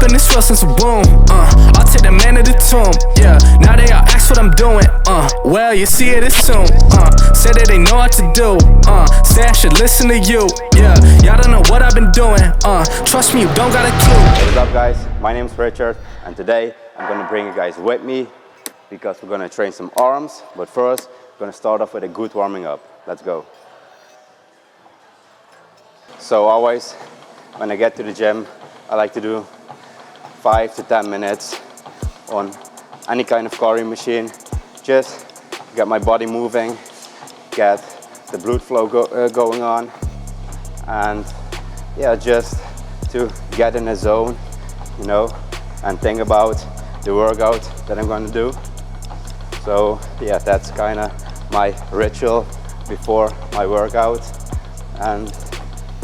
I've been this real since a womb. I'll take the man to the tomb. Yeah, now they all ask what I'm doing. Well, you see it as soon. Say that they know what to do. Say I should listen to you. Yeah, y'all don't know what I've been doing. Trust me, you don't got a clue. What's up, guys? My name's Richard, and today I'm gonna bring you guys with me because we're gonna train some arms. But first, we're gonna start off with a good warming up. Let's go. So always, when I get to the gym, I like to do 5 to 10 minutes on any kind of cardio machine. Just get my body moving, get the blood flow going on, and yeah, just to get in a zone, you know, and think about the workout that I'm going to do. So yeah, that's kind of my ritual before my workout. And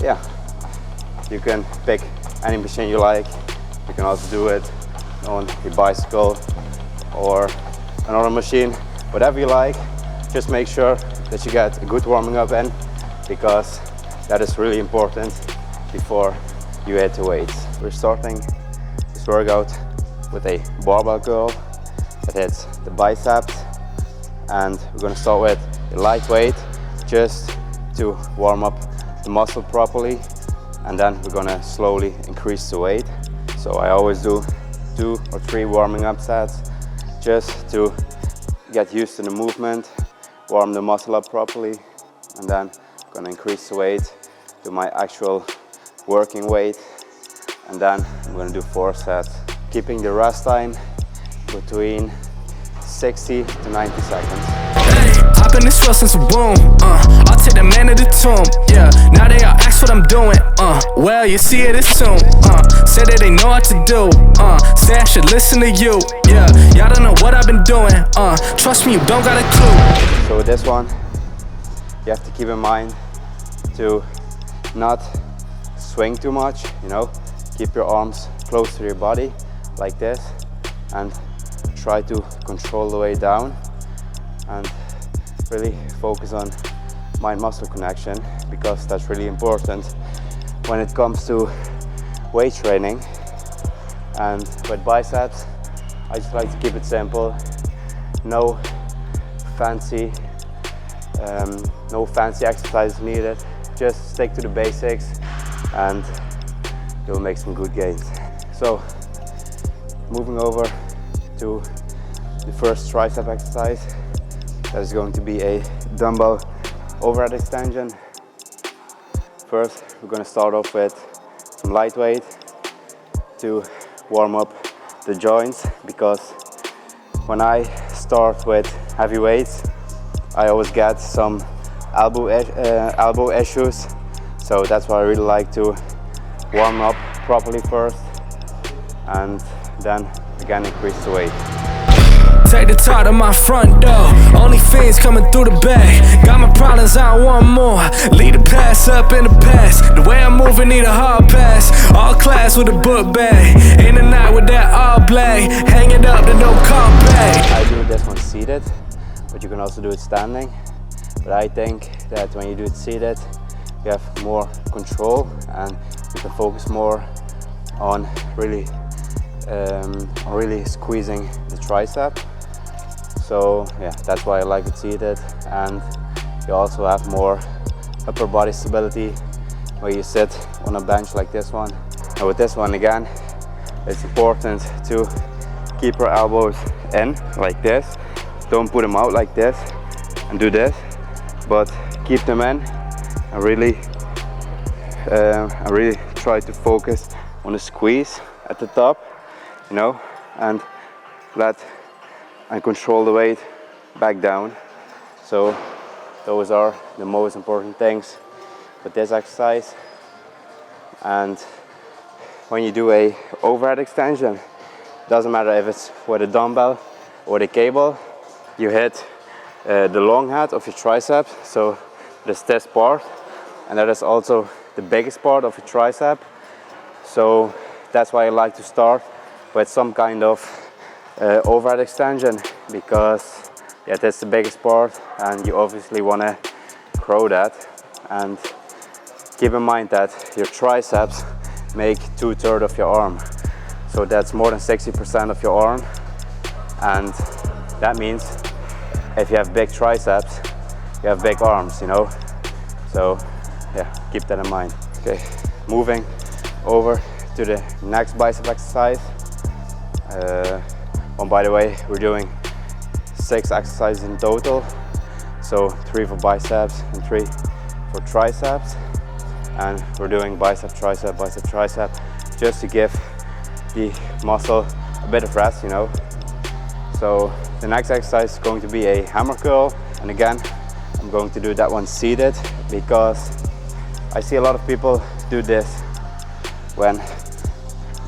yeah, you can pick any machine you like. You can also do it on your bicycle or another machine, whatever you like. Just make sure that you get a good warming up in, because that is really important before you hit the weights. We're starting this workout with a barbell curl that hits the biceps, and we're going to start with a lightweight just to warm up the muscle properly, and then we're going to slowly increase the weight. So I always do 2 or 3 warming up sets just to get used to the movement, warm the muscle up properly, and then I'm going to increase the weight to my actual working weight, and then I'm going to do 4 sets, keeping the rest time between 60 to 90 seconds. Hey, I've been this real since a womb. I'll take the man to the tomb. Yeah, now they all ask what I'm doing. Well, you see it as soon. Say that they know what to do. Say I should listen to you. Yeah, y'all don't know what I've been doing. Trust me, you don't got a clue. So with this one, you have to keep in mind to not swing too much, you know. Keep your arms close to your body like this, and try to control the way down, and really focus on mind-muscle connection, because that's really important when it comes to weight training. And with biceps, I just like to keep it simple. No fancy exercises needed. Just stick to the basics and you'll make some good gains. So moving over to the first tricep exercise, that is going to be a dumbbell overhead extension. First, we're going to start off with some lightweight to warm up the joints, because when I start with heavy weights, I always get some elbow issues. So that's why I really like to warm up properly first, and then again increase the weight. Take the top of my front door. Only fiends coming through the bag. Got my problems, I want more. Lead the past up in the past. The way I'm moving need a hard pass. All class with a book bag. In the night with that all black. Hang it up to no call back. I do this one seated, but you can also do it standing. But I think that when you do it seated, you have more control and you can focus more on really squeezing the tricep. So yeah, that's why I like it seated, and you also have more upper body stability where you sit on a bench like this one. And with this one again, it's important to keep your elbows in like this. Don't put them out like this and do this, but keep them in and really try to focus on the squeeze at the top, you know, and control the weight back down. So those are the most important things with this exercise. And when you do a overhead extension, doesn't matter if it's with a dumbbell or the cable, you hit the long head of your tricep. So there's this part, and that is also the biggest part of your tricep. So that's why I like to start with some kind of overhead extension, because yeah, that's the biggest part and you obviously want to grow that. And keep in mind that your triceps make 2/3 of your arm. So that's more than 60% of your arm. And that means if you have big triceps, you have big arms, you know? So yeah, keep that in mind. Okay, moving over to the next bicep exercise. By the way, we're doing 6 exercises in total. So 3 for biceps and 3 for triceps. And we're doing bicep, tricep, just to give the muscle a bit of rest, you know. So the next exercise is going to be a hammer curl. And again, I'm going to do that one seated because I see a lot of people do this when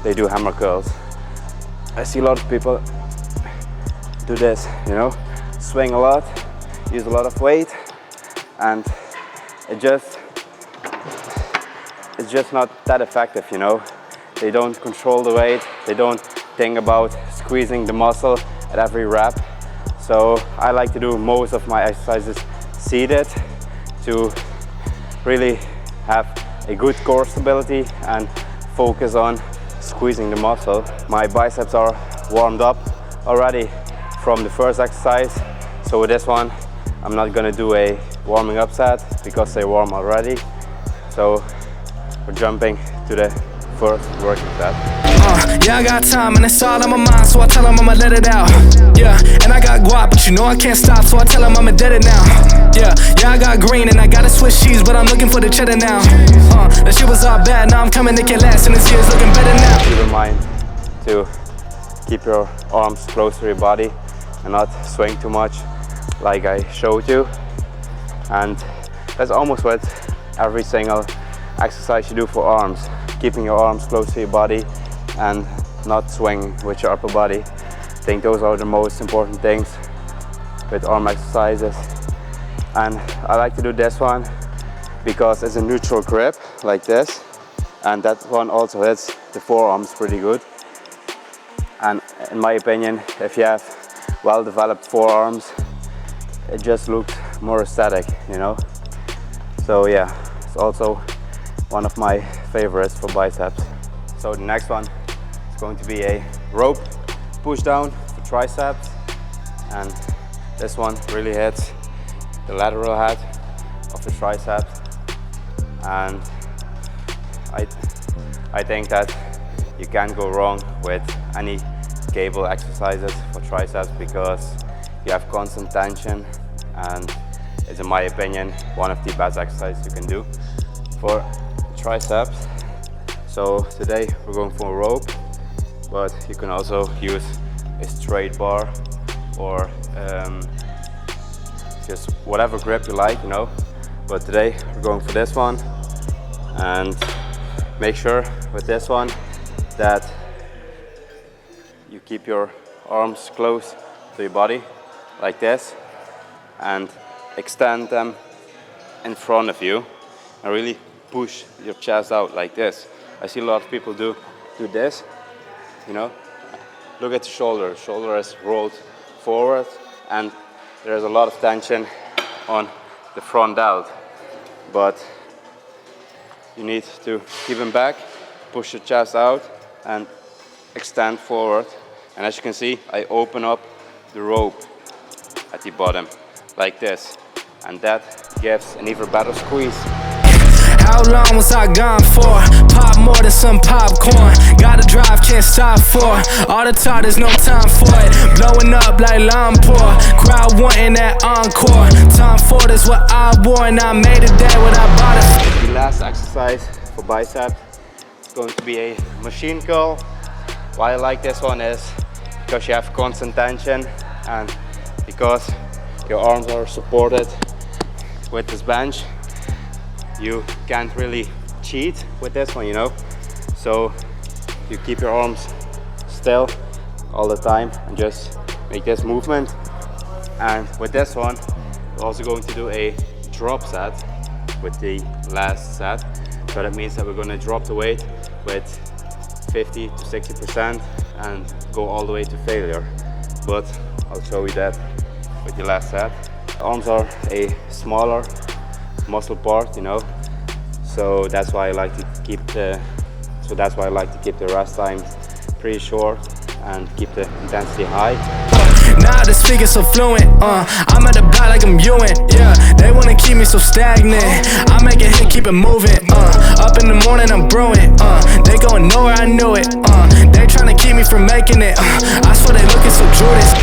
they do hammer curls. I see a lot of people do this, you know, swing a lot, use a lot of weight, and it's just not that effective, you know. They don't control the weight, they don't think about squeezing the muscle at every rep. So I like to do most of my exercises seated to really have a good core stability and focus on squeezing the muscle. My biceps are warmed up already from the first exercise. So with this one, I'm not gonna do a warming up set because they warm already. So we're jumping to the first working set. Yeah, I got time and it's all on my mind, so I tell him I'ma let it out. Yeah, and I got guap, but you know I can't stop, so I tell him I'ma dead it now. Yeah, I got green and I gotta switch cheese, but I'm looking for the cheddar now. That shit was all bad, now I'm coming to get last, and this year's looking better now. Keep in mind to keep your arms close to your body and not swing too much, like I showed you. And that's almost what every single exercise you do for arms. Keeping your arms close to your body and not swinging with your upper body. I think those are the most important things with arm exercises. And I like to do this one because it's a neutral grip like this, and that one also hits the forearms pretty good. And in my opinion, if you have well-developed forearms, it just looks more aesthetic, you know. So yeah, it's also one of my favorites for biceps. So the next one is going to be a rope push down for triceps, and this one really hits the lateral head of the triceps. And I think that you can't go wrong with any cable exercises for triceps because you have constant tension, and it's, in my opinion, one of the best exercises you can do for triceps. So today we're going for a rope, but you can also use a straight bar or just whatever grip you like, you know. But today we're going for this one, and make sure with this one that you keep your arms close to your body like this and extend them in front of you and really push your chest out like this. I see a lot of people do this, you know. Look at the shoulder. Shoulder is rolled forward and there's a lot of tension on the front delt. But you need to keep them back, push your chest out and extend forward. And as you can see, I open up the rope at the bottom like this, and that gives an even better squeeze. How long was I gone for? Pop more than some popcorn. Gotta drive, can't stop for all the talk, there's no time for it. Blowing up like Lampore, crowd wanting that encore. Time for this what I wore, and I made it there what I bought it. The last exercise for biceps is going to be a machine curl. Why I like this one is because you have constant tension and because your arms are supported with this bench. You can't really cheat with this one, you know. So you keep your arms still all the time and just make this movement. And with this one, we're also going to do a drop set with the last set. So that means that we're going to drop the weight with 50 to 60% and go all the way to failure. But I'll show you that with the last set. The arms are a smaller muscle part, you know. So that's why I like to keep the rest times pretty short and keep the intensity high. Now the speaker's so fluent, I'm at the back like I'm Ewan, yeah. They wanna keep me so stagnant, I make it hit, keep it moving, up in the morning I'm brewing, they going nowhere, I knew it, they tryna keep me from making it, I swear they looking so Judas.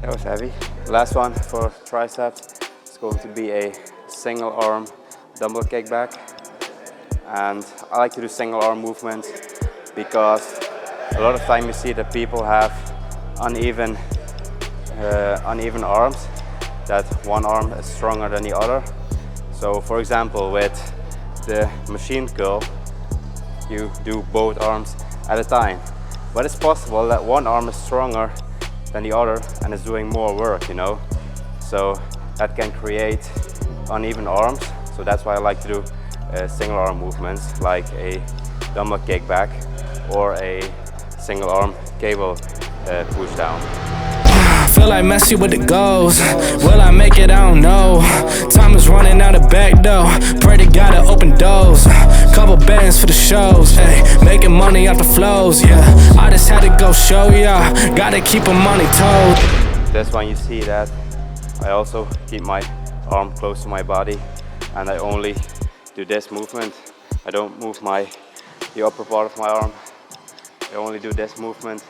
That was heavy. Last one for triceps is going to be a single arm dumbbell kickback. And I like to do single arm movements because a lot of time you see that people have uneven arms, that one arm is stronger than the other. So for example, with the machine curl, you do both arms at a time. But it's possible that one arm is stronger than the other and is doing more work, you know. So that can create uneven arms. So that's why I like to do single arm movements like a dumbbell kickback or a single arm cable push down. Feel like Messi with the goals. Will I make it? I don't know. Time is running out the back door. Pray to God to open doors. Couple bands for the shows. Ay, making money off the flows. Yeah, I just had to go show ya. Gotta keep them on their toes. That's when you see that I also keep my arm close to my body and I only do this movement. I don't move the upper part of my arm. I only do this movement.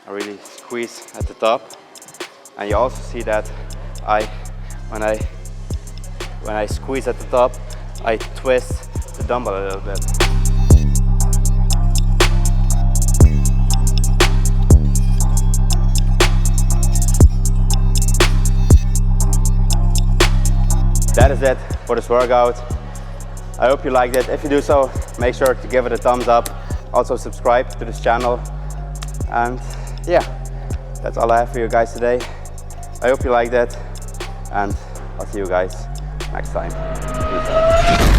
I really squeeze at the top. And you also see that when I squeeze at the top, I twist the dumbbell a little bit. That is it for this workout. I hope you liked it. If you do so, make sure to give it a thumbs up. Also subscribe to this channel. And yeah, that's all I have for you guys today. I hope you liked it, and I'll see you guys next time. Peace out.